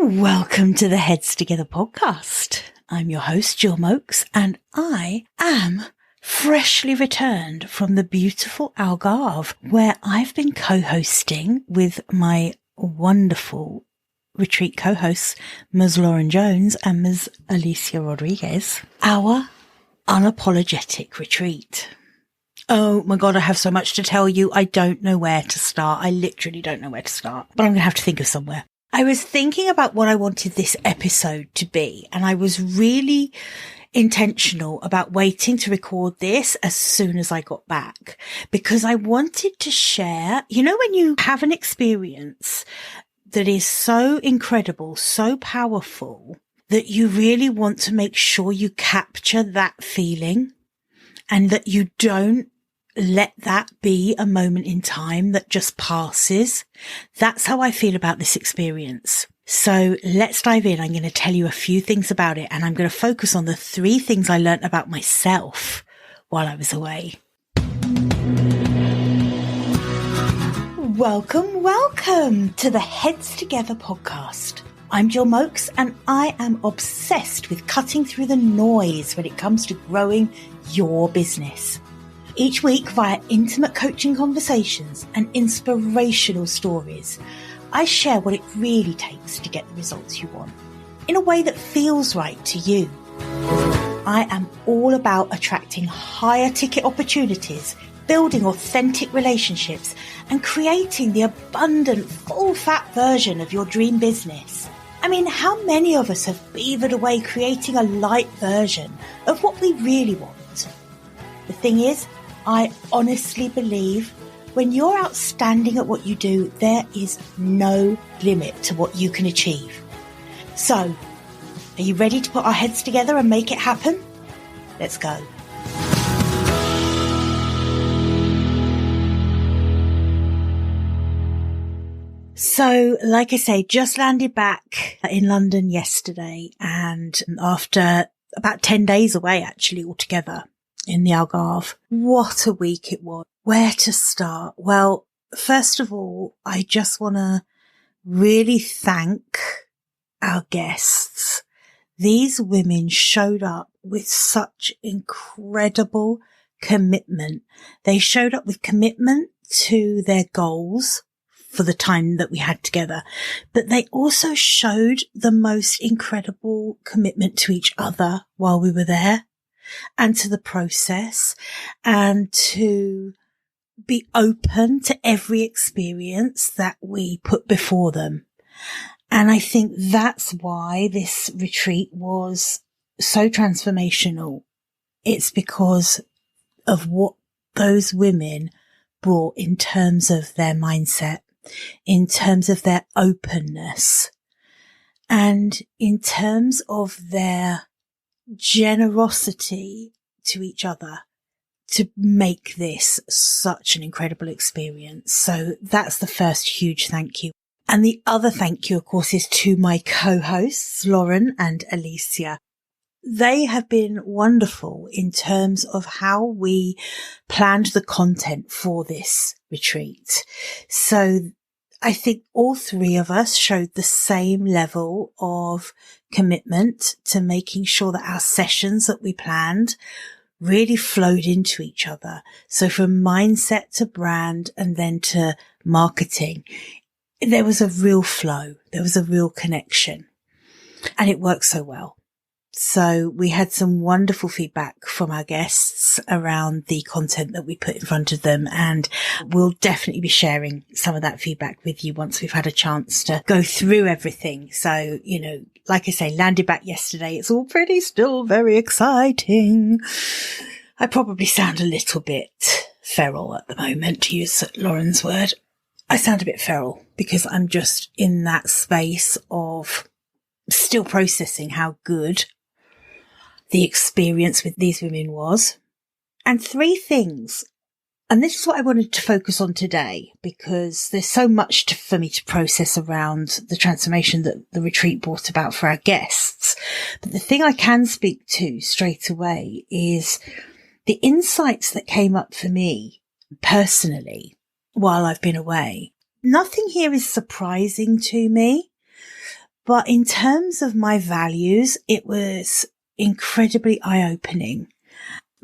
Welcome to the Heads Together podcast. I'm your host, Gill, and I am freshly returned from the beautiful Algarve, where I've been co-hosting with my wonderful retreat co-hosts, Ms. Lauren Jones and Ms. Alicia Rodriguez, our Unapologetic Retreat. Oh my God, I have so much to tell you. I don't know where to start. I literally don't know where to start, but I'm going to have to think of somewhere. I was thinking about what I wanted this episode to be, and I was really intentional about waiting to record this as soon as I got back, because I wanted to share, when you have an experience that is so incredible, so powerful, that you really want to make sure you capture that feeling and that you don't let that be a moment in time that just passes. That's how I feel about this experience. So let's dive in. I'm going to tell you a few things about it, and I'm going to focus on the 3 things I learned about myself while I was away. Welcome to the Heads Together podcast. I'm Gill, and I am obsessed with cutting through the noise when it comes to growing your business. Each week, via intimate coaching conversations and inspirational stories, I share what it really takes to get the results you want in a way that feels right to you. I am all about attracting higher ticket opportunities, building authentic relationships, and creating the abundant, full-fat version of your dream business. I mean, how many of us have beavered away creating a light version of what we really want? The thing is, I honestly believe when you're outstanding at what you do, there is no limit to what you can achieve. So, are you ready to put our heads together and make it happen? Let's go. So, like I say, just landed back in London yesterday, and after about 10 days away actually altogether in the Algarve. What a week it was. Where to start? Well, first of all, I just want to really thank our guests. These women showed up with such incredible commitment. They showed up with commitment to their goals for the time that we had together, but they also showed the most incredible commitment to each other while we were there, and to the process, and to be open to every experience that we put before them. And I think that's why this retreat was so transformational. It's because of what those women brought in terms of their mindset, in terms of their openness, and in terms of their generosity to each other to make this such an incredible experience. So that's the first huge thank you. And the other thank you, of course, is to my co-hosts, Lauren and Alicia. They have been wonderful in terms of how we planned the content for this retreat. So I think all 3 of us showed the same level of commitment to making sure that our sessions that we planned really flowed into each other. So from mindset to brand and then to marketing, there was a real flow. There was a real connection, and it worked so well. So we had some wonderful feedback from our guests around the content that we put in front of them, and we'll definitely be sharing some of that feedback with you once we've had a chance to go through everything. So, like I say, landed back yesterday. It's all pretty still very exciting. I probably sound a little bit feral at the moment, to use Lauren's word. I sound a bit feral because I'm just in that space of still processing how good the experience with these women was. And 3 things. And this is what I wanted to focus on today, because there's so much for me to process around the transformation that the retreat brought about for our guests. But the thing I can speak to straight away is the insights that came up for me personally while I've been away. Nothing here is surprising to me, But in terms of my values, it was incredibly eye-opening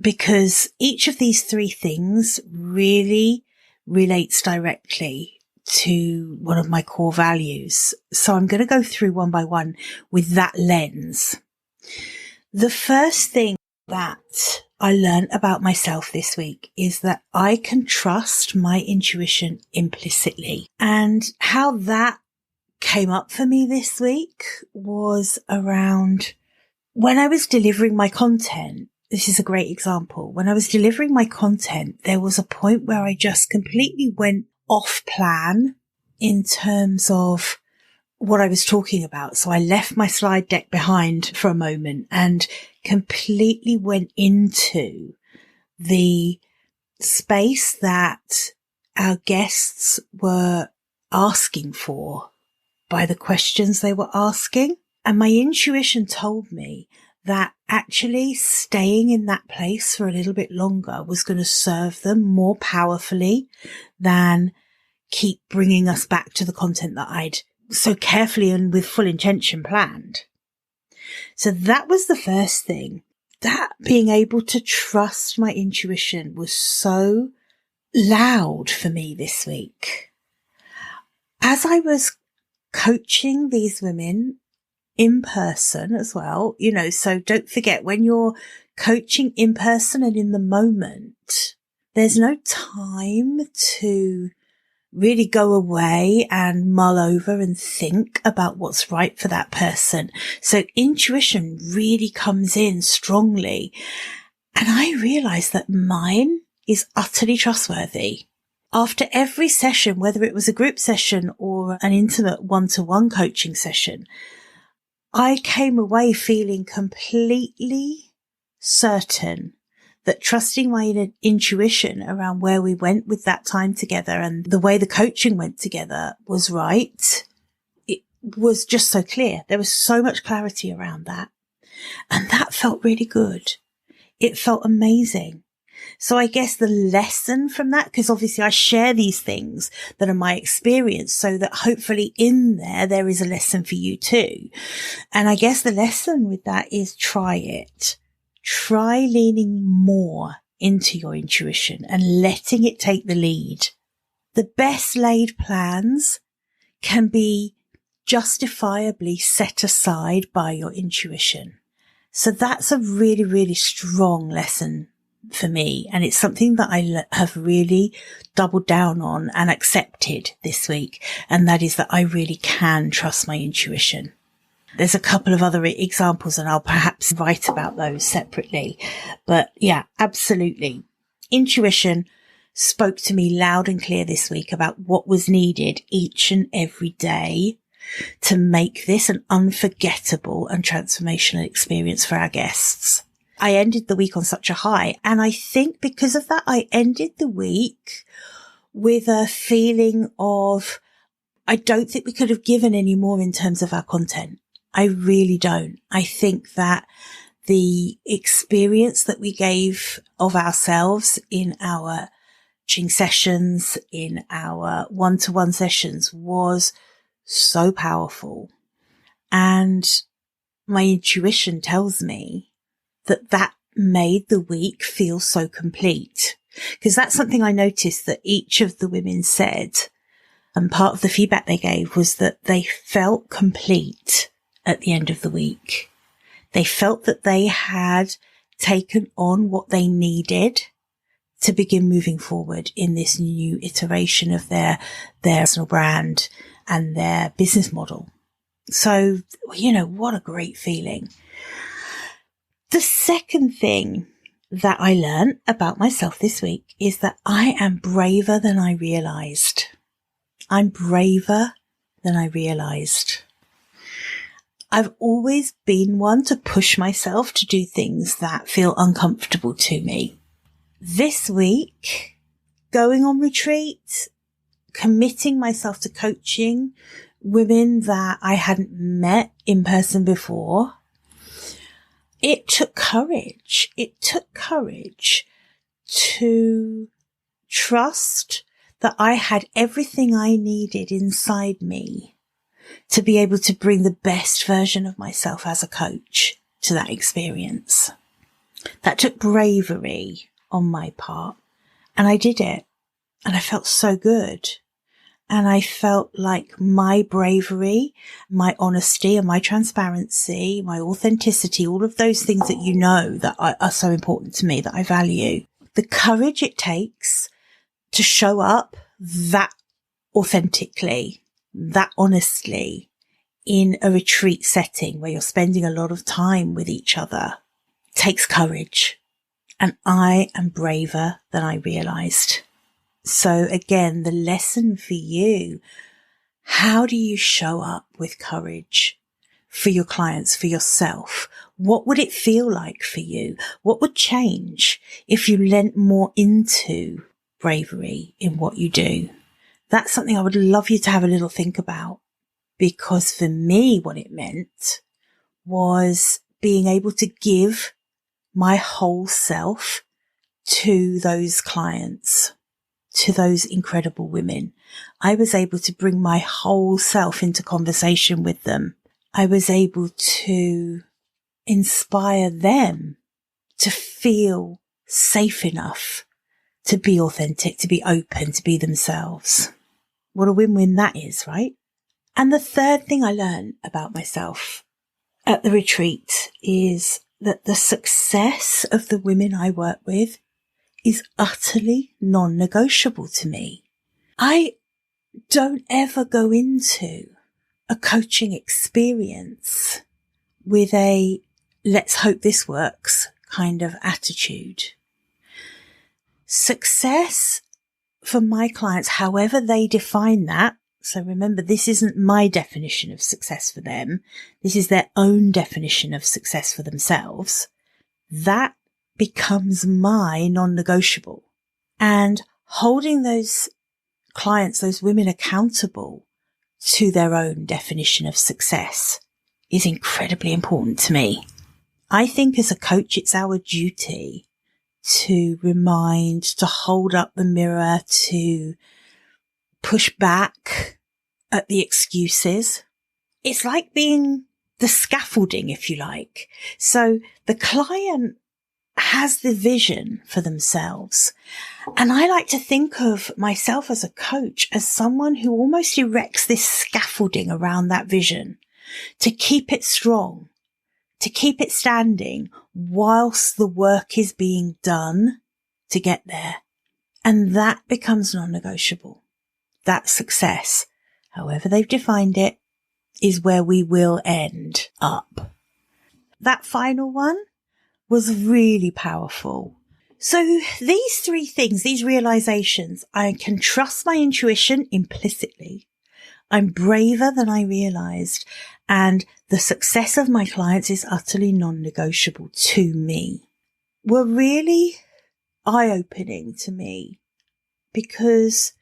because each of these three things really relates directly to one of my core values. So I'm going to go through one by one with that lens. The first thing that I learned about myself this week is that I can trust my intuition implicitly. And how that came up for me this week was around when I was delivering my content. This is a great example. When I was delivering my content, there was a point where I just completely went off plan in terms of what I was talking about. So I left my slide deck behind for a moment and completely went into the space that our guests were asking for by the questions they were asking. And my intuition told me that actually staying in that place for a little bit longer was going to serve them more powerfully than keep bringing us back to the content that I'd so carefully and with full intention planned. So that was the first thing. That being able to trust my intuition was so loud for me this week. As I was coaching these women in person as well, so don't forget when you're coaching in person and in the moment, there's no time to really go away and mull over and think about what's right for that person. So intuition really comes in strongly. And I realized that mine is utterly trustworthy. After every session, whether it was a group session or an intimate one-to-one coaching session, I came away feeling completely certain that trusting my intuition around where we went with that time together and the way the coaching went together was right. It was just so clear. There was so much clarity around that. And that felt really good. It felt amazing. So I guess the lesson from that, because obviously I share these things that are my experience so that hopefully in there is a lesson for you too. And I guess the lesson with that is try it. Try leaning more into your intuition and letting it take the lead. The best laid plans can be justifiably set aside by your intuition. So that's a really, really strong lesson for me. And it's something that I have really doubled down on and accepted this week. And that is that I really can trust my intuition. There's a couple of other examples and I'll perhaps write about those separately. But yeah, absolutely. Intuition spoke to me loud and clear this week about what was needed each and every day to make this an unforgettable and transformational experience for our guests. I ended the week on such a high. And I think because of that, I ended the week with a feeling of, I don't think we could have given any more in terms of our content. I really don't. I think that the experience that we gave of ourselves in our coaching sessions, in our one-to-one sessions was so powerful. And my intuition tells me that that made the week feel so complete. Because that's something I noticed that each of the women said. And part of the feedback they gave was that they felt complete at the end of the week. They felt that they had taken on what they needed to begin moving forward in this new iteration of their personal brand and their business model. So, what a great feeling. The second thing that I learned about myself this week is that I am braver than I realized. I'm braver than I realized. I've always been one to push myself to do things that feel uncomfortable to me. This week, going on retreat, committing myself to coaching women that I hadn't met in person before, it took courage. It took courage to trust that I had everything I needed inside me to be able to bring the best version of myself as a coach to that experience. That took bravery on my part, and I did it, and I felt so good. And I felt like my bravery, my honesty and my transparency, my authenticity, all of those things that you know that are so important to me, that I value, the courage it takes to show up that authentically, that honestly in a retreat setting where you're spending a lot of time with each other takes courage. And I am braver than I realized. So again, the lesson for you, how do you show up with courage for your clients, for yourself? What would it feel like for you? What would change if you lent more into bravery in what you do? That's something I would love you to have a little think about, because for me, what it meant was being able to give my whole self to those clients, to those incredible women. I was able to bring my whole self into conversation with them. I was able to inspire them to feel safe enough to be authentic, to be open, to be themselves. What a win-win that is, right? And the third thing I learned about myself at the retreat is that the success of the women I work with is utterly non-negotiable to me. I don't ever go into a coaching experience with a let's hope this works kind of attitude. Success for my clients, however they define that, so remember, this isn't my definition of success for them. This is their own definition of success for themselves. That becomes my non-negotiable. And holding those clients, those women accountable to their own definition of success is incredibly important to me. I think as a coach, it's our duty to remind, to hold up the mirror, to push back at the excuses. It's like being the scaffolding, if you like. So the client has the vision for themselves. And I like to think of myself as a coach as someone who almost erects this scaffolding around that vision to keep it strong, to keep it standing whilst the work is being done to get there. And that becomes non-negotiable. That success, however they've defined it, is where we will end up. That final one was really powerful. So these three things, these realizations, I can trust my intuition implicitly. I'm braver than I realized, and the success of my clients is utterly non-negotiable to me, were really eye-opening to me, because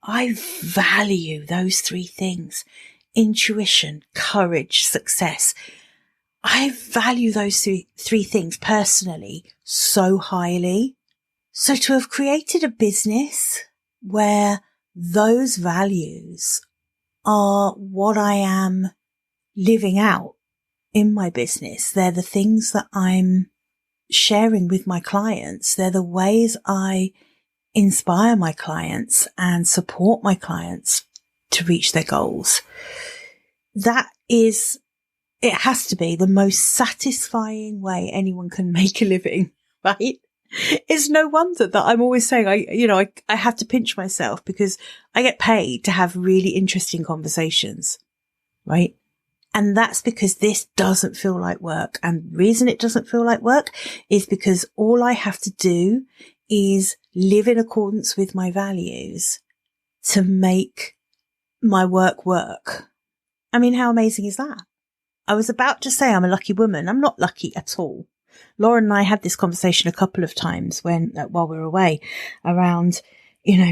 I value those three things: intuition, courage, success. I value those three things personally so highly. So to have created a business where those values are what I am living out in my business, they're the things that I'm sharing with my clients, they're the ways I inspire my clients and support my clients to reach their goals. That is, it has to be the most satisfying way anyone can make a living, right? It's no wonder that I'm always saying I have to pinch myself, because I get paid to have really interesting conversations, right? And that's because this doesn't feel like work. And the reason it doesn't feel like work is because all I have to do is live in accordance with my values to make my work work. I mean, how amazing is that? I was about to say I'm a lucky woman. I'm not lucky at all. Lauren and I had this conversation a couple of times while we were away, around,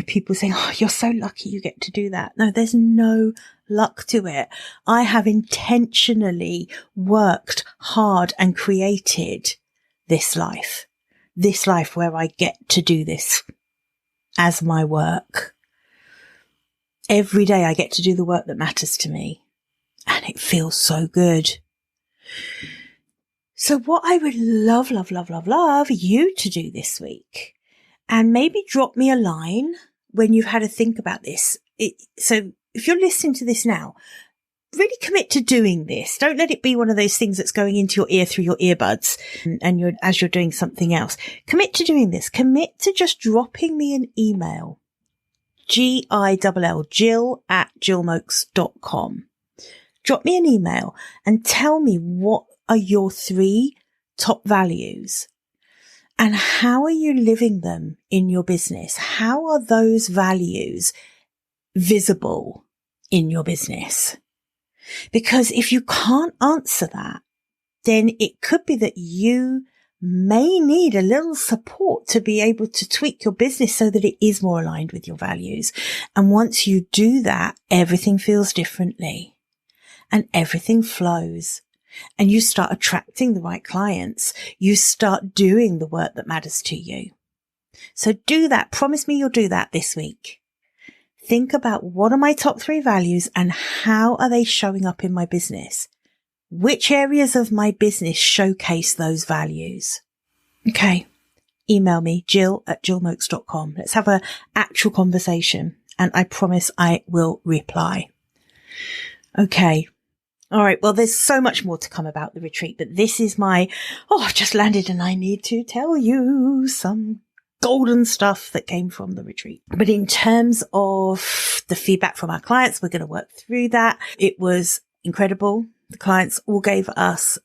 people saying, "Oh, you're so lucky you get to do that." No, there's no luck to it. I have intentionally worked hard and created this life where I get to do this as my work. Every day I get to do the work that matters to me. And it feels so good. So what I would love you to do this week, and maybe drop me a line when you've had a think about this. So if you're listening to this now, really commit to doing this. Don't let it be one of those things that's going into your ear through your earbuds and as you're doing something else. Commit to doing this. Commit to just dropping me an email. Gill, Jill@gillmokes.com. Drop me an email and tell me what are your 3 top values and how are you living them in your business? How are those values visible in your business? Because if you can't answer that, then it could be that you may need a little support to be able to tweak your business so that it is more aligned with your values. And once you do that, everything feels differently and everything flows and you start attracting the right clients. You start doing the work that matters to you. So do that. Promise me you'll do that this week. Think about what are my top 3 values and how are they showing up in my business? Which areas of my business showcase those values? Okay. Email me, Jill@jillmokes.com. Let's have an actual conversation and I promise I will reply. Okay. All right. Well, there's so much more to come about the retreat, but this is I've just landed and I need to tell you some golden stuff that came from the retreat. But in terms of the feedback from our clients, we're going to work through that. It was incredible. The clients all gave us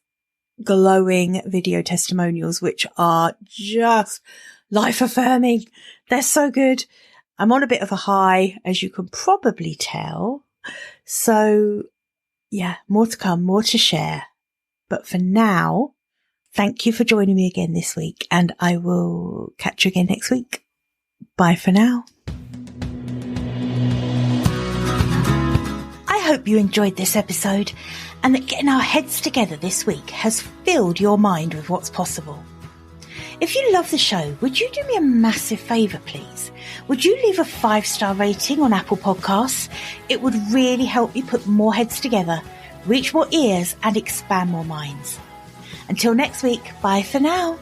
glowing video testimonials, which are just life affirming. They're so good. I'm on a bit of a high, as you can probably tell. So yeah, more to come, more to share. But for now, thank you for joining me again this week, and I will catch you again next week. Bye for now. I hope you enjoyed this episode and that getting our heads together this week has filled your mind with what's possible. If you love the show, would you do me a massive favour, please? Would you leave a 5-star rating on Apple Podcasts? It would really help me put more heads together, reach more ears and expand more minds. Until next week, bye for now.